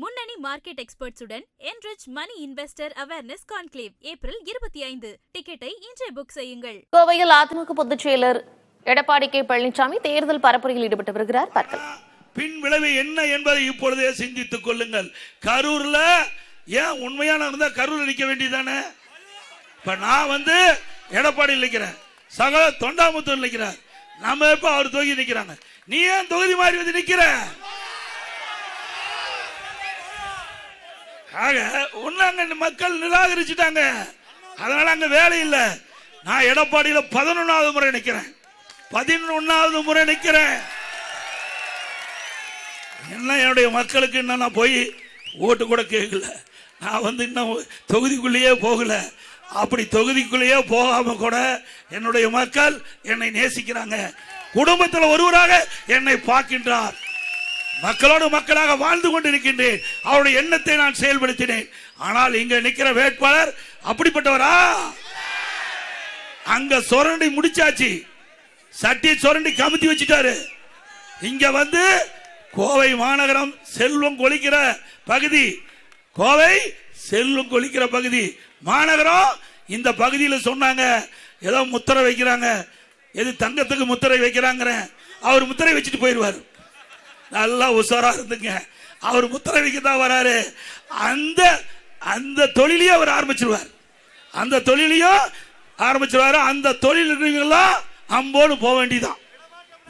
முன்னணி market எக்ஸ்பர்ட்ஸுடன் enrich money investor awareness conclave April 25. டிக்கெட்டை இன்றே புக் செய்யுங்கள். கோவையில் அதிமுக பொதுச் செயலர் எடப்பாடி கே பழனிசாமி தேர்தல் பரப்புரையில் ஈடுபட்டு வருகிறார். பார்க்கலாம். பின் விளைவு என்ன என்பதை இப்பொழுதே சிந்தித்துக் கொள்ளுங்கள். கரூர்ல ஏன் உண்மையான இருந்தா கரூர் நிற்க வேண்டியதானே? இப்ப நான் எடப்பாடி நிற்கிறேன், சக தொண்டாமுத்தூர் நிற்கிறார், நம்ம இப்ப அவர் தொகுதி நிற்கிறாங்க. நீ ஏன் தொகுதி மாறி நிற்கிற? அங்க மக்கள் நிராகரிச்சுட்டாங்க, அதனால அங்க வேலை இல்லை. நான் எடப்பாடியில 11வது முறை நிற்கிறேன், 11வது முறை நிற்கிறேன். என்ன என்னுடைய மக்களுக்கு இன்னும் நான் போய் ஓட்டு கூட கேட்கல. நான் இன்னும் தொகுதிக்குள்ளேயே போகல. அப்படி தொகுதிக்குள்ளேயே போகாம கூட என்னுடைய மக்கள் என்னை நேசிக்கிறாங்க. குடும்பத்தில் ஒருவராக என்னை பார்க்கின்றார். மக்களோடு மக்களாக வாழ்ந்து கொண்டிருக்கின்றேன். அவருடைய எண்ணத்தை நான் செயல்படுத்தினேன். ஆனால் இங்க நிக்கிற வேட்பாளர் அப்படிப்பட்டவரா? அங்க சொரண்டி முடிச்சாச்சு, சட்டி சொரண்டி கமுத்தி வச்சுட்டாரு. இங்க கோவை மாநகரம் செல்வம் கொளிக்கிற பகுதி, கோவை செல்வம் கொளிக்கிற பகுதி மாநகரம். இந்த பகுதியில் சொன்னாங்க ஏதோ முத்திரை வைக்கிறாங்க, எது தங்கத்துக்கு முத்திரை வைக்கிறாங்க. அவர் முத்திரை வச்சுட்டு போயிடுவார். நல்லா உஷாரா இருந்துங்க, அவர் முத்திரை வைக்கத்தான் வராரு. அந்த தொழிலையும் அவர் ஆரம்பிச்சிருவார். அந்த தொழிலையும் ஆரம்பிச்சிருவாரு. அந்த தொழில் இருக்கிறவங்களாம் அம்போடு போக வேண்டியதான்.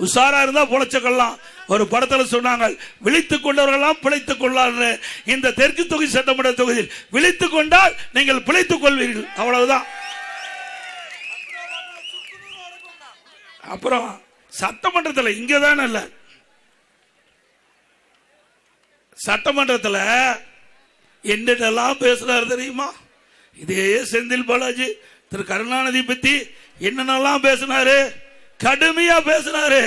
உஷாரா இருந்தா பொழைச்சக்கொள்ளலாம். ஒரு படத்துல சொன்னாங்க, விழித்துக் கொண்டவர்களெல்லாம் பிழைத்துக் கொள்ளாரு. இந்த தெற்கு தொகுதி சட்டமன்ற தொகுதியில் விழித்துக் கொண்டால் நீங்கள் பிழைத்துக் கொள்வீர்கள், அவ்வளவுதான். அப்புறம் சட்டமன்றத்தில் இங்கதான் இல்ல, சட்டமன்றத்தில் என்னென்னலாம் பேசுறாரு தெரியுமா? இதே செந்தில் பாலாஜி திரு கருணாநிதி பத்தி என்னென்னலாம் பேசினாரு, கடுமையா பேசினாரு,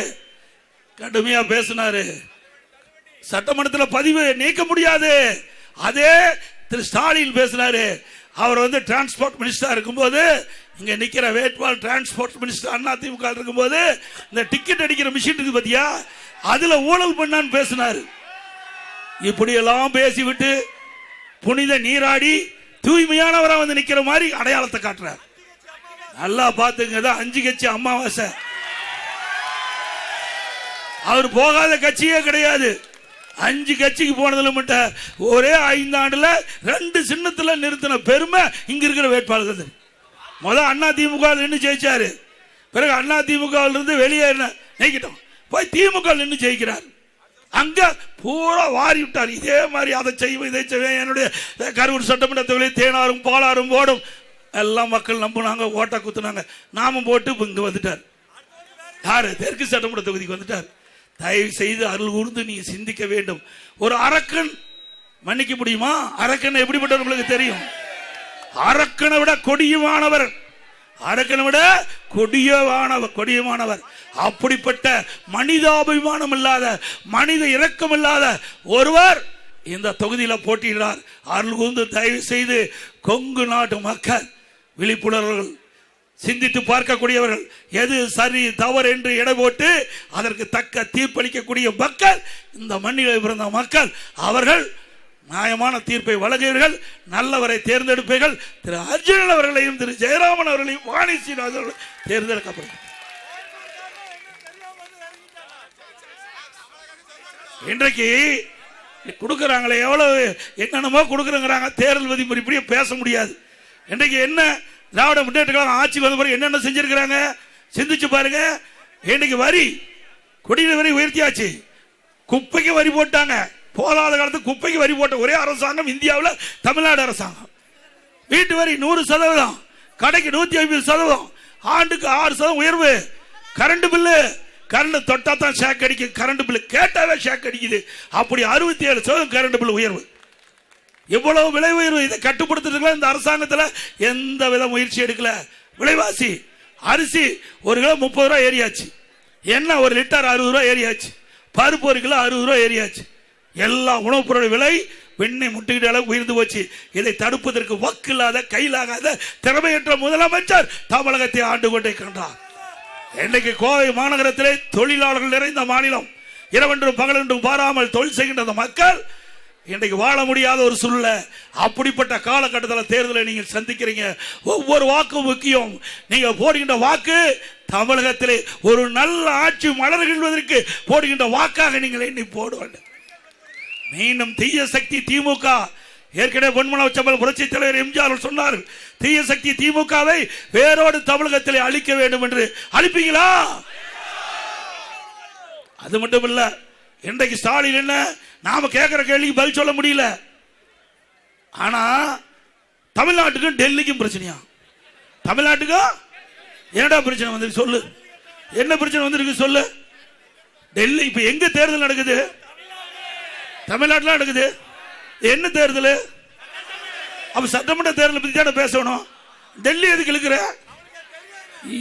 கடுமையா பேசினாரு. சட்டமன்றத்தில் பதிவு நீக்க முடியாது. அதே திரு ஸ்டாலின் பேசினாரு. அவர் டிரான்ஸ்போர்ட் மினிஸ்டர் இருக்கும்போது, இங்க நிக்கிற வேட்பாளர் டிரான்ஸ்போர்ட் மினிஸ்டர் அண்ணா திமுக இருக்கும்போது, இந்த டிக்கெட் அடிக்கிற மிஷின் இருக்கு பாத்தியா, அதுல ஊழல் பண்ணான்னு பேசினாரு. இப்படி எல்லாம் பேசிவிட்டு புனித நீராடி தூய்மையானவரா நிக்கிற மாதிரி அடையாளத்தை காட்டுறார். நல்லா பாத்துங்க, 5 கட்சி அமாவாசை. அவர் போகாத கட்சியே கிடையாது. 5 கட்சிக்கு போனதுல மட்டும் ஒரே 5 ஆண்டுல 2 சின்னத்துல நிறுத்தின பெருமை இங்க இருக்கிற வேட்பாளர்கள். முதல் அண்ணா திமுக நின்று ஜெயிச்சாரு, பிறகு அண்ணா திமுக இருந்து வெளியே நீக்கிட்டோம், போய் திமுக நின்று ஜெயிக்கிறார். அங்க பூரா வாரி விட்டார். இதே மாதிரி அதை செய்வோம் இதை செய்வேன். என்னுடைய கரூர் சட்டமன்ற தொகுதியில் தேனாரும் பாலாரும் ஓடும் எல்லாம் மக்கள் நம்பினாங்க, ஓட்டா குத்துனாங்க. நாமும் போட்டு இங்க வந்துட்டார். யாரு? தெற்கு சட்டமன்ற தொகுதிக்கு வந்துட்டார். தயவு செய்து அருள் கூர்ந்து நீங்க சிந்திக்க வேண்டும். ஒரு அரக்கன் மன்னிக்க முடியுமா? அரக்கன் எப்படிப்பட்டவர் உங்களுக்கு தெரியும்? அரக்கனை விட கொடியமானவர், அரக்கனை விட கொடியமானவர். அப்படிப்பட்ட மனிதாபிமானம் இல்லாத, மனித இரக்கம் இல்லாத ஒருவர் இந்த தொகுதியில் போட்டியிடுறார். அருள் கூர்ந்து தயவு செய்து கொங்கு நாட்டு மக்கள் விழிப்புணர்வுகள், சிந்தித்து பார்க்கக்கூடியவர்கள், எது சரி தவறு என்று எடை போட்டு அதற்கு தக்க தீர்ப்பளிக்கக்கூடிய மக்கள், இந்த மண்ணில் பிறந்த மக்கள், அவர்கள் நியாயமான தீர்ப்பை வழங்குவீர்கள், நல்லவரை தேர்ந்தெடுப்பீர்கள். திரு அர்ஜுனன் அவர்களையும் திரு ஜெயராமன் அவர்களையும் வாணி சீனிவாசன் தேர்ந்தெடுக்கப்படும். இன்றைக்கு கொடுக்கறாங்களே, எவ்வளவு என்னென்னமோ கொடுக்கறாங்க. தேர்தல் விதிமுறை இப்படியே பேச முடியாது. இன்றைக்கு என்ன திராவிட முன்னேற்ற கழகம் ஆட்சி வந்த பிறகு என்னென்ன செஞ்சிருக்கிறாங்க சிந்திச்சு பாருங்க. இன்னைக்கு வரி, குடிநீர் வரி உயர்த்தியாச்சு, குப்பைக்கு வரி போட்டாங்க. போதாத காலத்துக்கு குப்பைக்கு வரி போட்ட ஒரே அரசாங்கம் இந்தியாவில் தமிழ்நாடு அரசாங்கம். வீட்டு வரி 100%, கடைக்கு 150%, ஆண்டுக்கு 6% உயர்வு. கரண்ட் பில்லு, கரண்ட் தொட்டா தான் ஷாக் அடிக்குது, கரண்ட் பில்லு கேட்டாவே ஷாக் அடிக்குது. அப்படி 67% கரண்ட் பில் உயர்வு. எவ்வளவு விலை உயர்வு! இதை கட்டுப்படுத்துறதுல இந்த அரசாங்கத்தில் எந்த வித முயற்சி எடுக்கல. விலைவாசி அரிசி 1 கிலோ 30 ரூபாய் ஏறியாச்சு, எண்ணெய் 1 லிட்டர் 60 ரூபாய் ஏறியாச்சு, பருப்பு 1 கிலோ 60 ரூபாய் ஏறியாச்சு. எல்லா உணவுப் பொருள் விலை வெண்ணை முட்டுகிட்ட அளவுக்கு உயர்ந்து போச்சு. இதை தடுப்பதற்கு வக்கில்லாத, கையிலாகாத, திறமையற்ற முதலமைச்சர் தமிழகத்தை ஆண்டு கொண்டே கண்டார். இன்னைக்கு கோவை மாநகரத்திலே தொழிலாளர்கள் நிறைந்த மாநிலம். இரவென்றும் பகலென்றும் பாராமல் தொழில் செய்கின்ற மக்கள் இன்றைக்கு வாழ முடியாத ஒரு சூழ்நிலை. அப்படிப்பட்ட காலகட்டத்தில் தேர்தலை நீங்கள் சந்திக்கிறீங்க. ஒவ்வொரு வாக்கும் முக்கியம். நீங்க போடுகின்ற வாக்கு தமிழகத்திலே ஒரு நல்ல ஆட்சி மலர்கின்றதற்கு போடுகின்ற வாக்காக நீங்கள் எண்ணி போட வேண்டும். மீண்டும் தீய சக்தி திமுக, ஏற்கனவே பொன்மன உச்சம்பல் புரட்சி தலைவர் எம்ஜிஆர் சொன்னார், தீய சக்தி திமுகவை வேரோடு தமிழகத்திலே அழிக்க வேண்டும் என்று. அழிப்பீங்களா? அது மட்டும் இல்ல, இன்றைக்கு ஸ்டாலின் என்ன, நாம கேட்கிற கேள்விக்கு பதில் சொல்ல முடியல. ஆனா தமிழ்நாட்டுக்கும் டெல்லிக்கும் பிரச்சனையா? தமிழ்நாட்டுக்கும் என்னடா பிரச்சனை வந்து சொல்லு, என்ன பிரச்சனை வந்திருக்கு சொல்லு. டெல்லி இப்ப எங்க தேர்தல் நடக்குது? தமிழ்நாட்டில் நடக்குது. என்ன தேர்தல்? அப்ப சட்டமன்ற தேர்தல் பத்தி தானே பேசணும். டெல்லி எதுக்கு இழுக்கிற?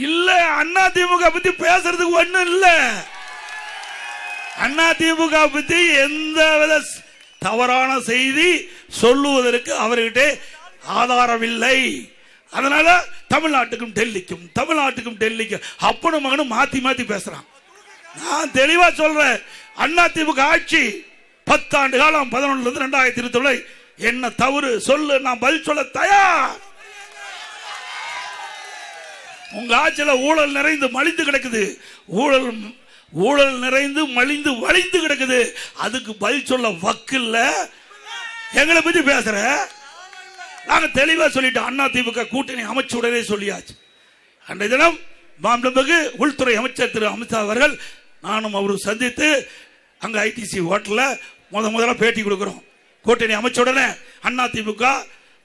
இல்ல, அண்ணா திமுக பத்தி பேசுறதுக்கு ஒண்ணும் இல்ல. அண்ணா திமுக பத்தி எந்த வித தவறான செய்தி சொல்லுவதற்கு அவர்கிட்ட ஆதாரம் இல்லை. அதனால தமிழ்நாட்டுக்கும் டெல்லிக்கும், தமிழ்நாட்டுக்கும் டெல்லிக்கும் அப்பனும் மகனும் மாத்தி மாத்தி பேசுறான். நான் தெளிவா சொல்றேன், அண்ணா திமுக ஆட்சி 10 ஆண்டு காலம் 11 இருந்து 2021 என்ன தவறு சொல்லு, நான் பதில் சொல்ல தயார். உங்க ஆட்சியில ஊழல் நிறைந்து மலிந்து கிடக்குது, ஊழல் நிறைந்து மலிந்து வலிந்து கிடக்குது. அதுக்கு பதில் சொல்ல வக்கில்ல. எங்களை பத்தி பேசுற? நாங்க தெளிவா சொல்லிட்டோம். அண்ணா திமுக கூட்டணி அமைச்சு உடனே சொல்லியாச்சு. அன்றைய தினம் மாண்புமிகு உள்துறை அமைச்சர் திரு அமித்ஷா அவர்கள் நானும் அவரும் சந்தித்து அங்க ஐடிசி ஹோட்டல்ல முதல்ல பேட்டி கொடுக்கிறோம். கூட்டணி அமைச்ச உடனே அண்ணா திமுக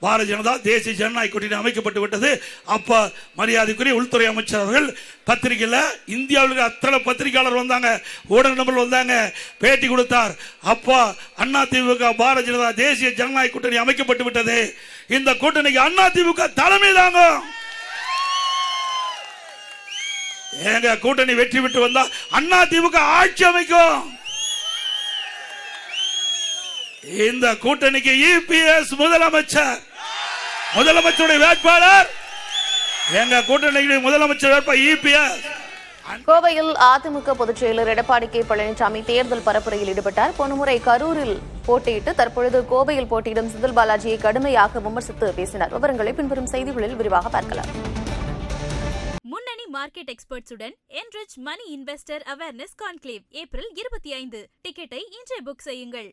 பாரதிய ஜனதா தேசிய ஜனநாயக கூட்டணி அமைக்கப்பட்டு விட்டது. அப்ப மரியாதைக்குரிய உள்துறை அமைச்சர் அவர்கள் பத்திரிகையில் இந்தியாவில் அத்தனை பத்திரிகையாளர் வந்தாங்க, ஊடக நபர்கள் வந்தாங்க, பேட்டி கொடுத்தார். அப்பா அண்ணா திமுக பாரதிய ஜனதா தேசிய ஜனநாயக கூட்டணி அமைக்கப்பட்டு விட்டது. இந்த கூட்டணிக்கு அண்ணா திமுக தலைமை தாங்க. எங்க கூட்டணி வெற்றி பெற்று வந்தா அண்ணா திமுக ஆட்சி அமைக்கும். இந்த கூட்டணிக்கு இபிஎஸ் முதலமைச்சருடைய வேட்பாளர், எங்க கூட்டணிக்கு முதலமைச்சர் வேட்பாளர் இபிஎஸ். கோவையில் அதிமுக பொதுச் செயலர் எடப்பாடி கே பழனிசாமி தேர்தல் பரப்புரையில் ஈடுபட்டார். போனமுறை கரூரில் போட்டியிட்டு தற்பொழுது கோவையில் போட்டியிடும் செந்தில் பாலாஜியை கடுமையாக விமர்சித்து பேசினார். விவரங்களை பின்வரும் செய்திகளில் விரிவாக பார்க்கலாம். முன்னணி market எக்ஸ்பர்ட்ஸுடன் enrich money investor awareness conclave April 25. டிக்கெட்டை இன்றே புக் செய்யுங்கள்.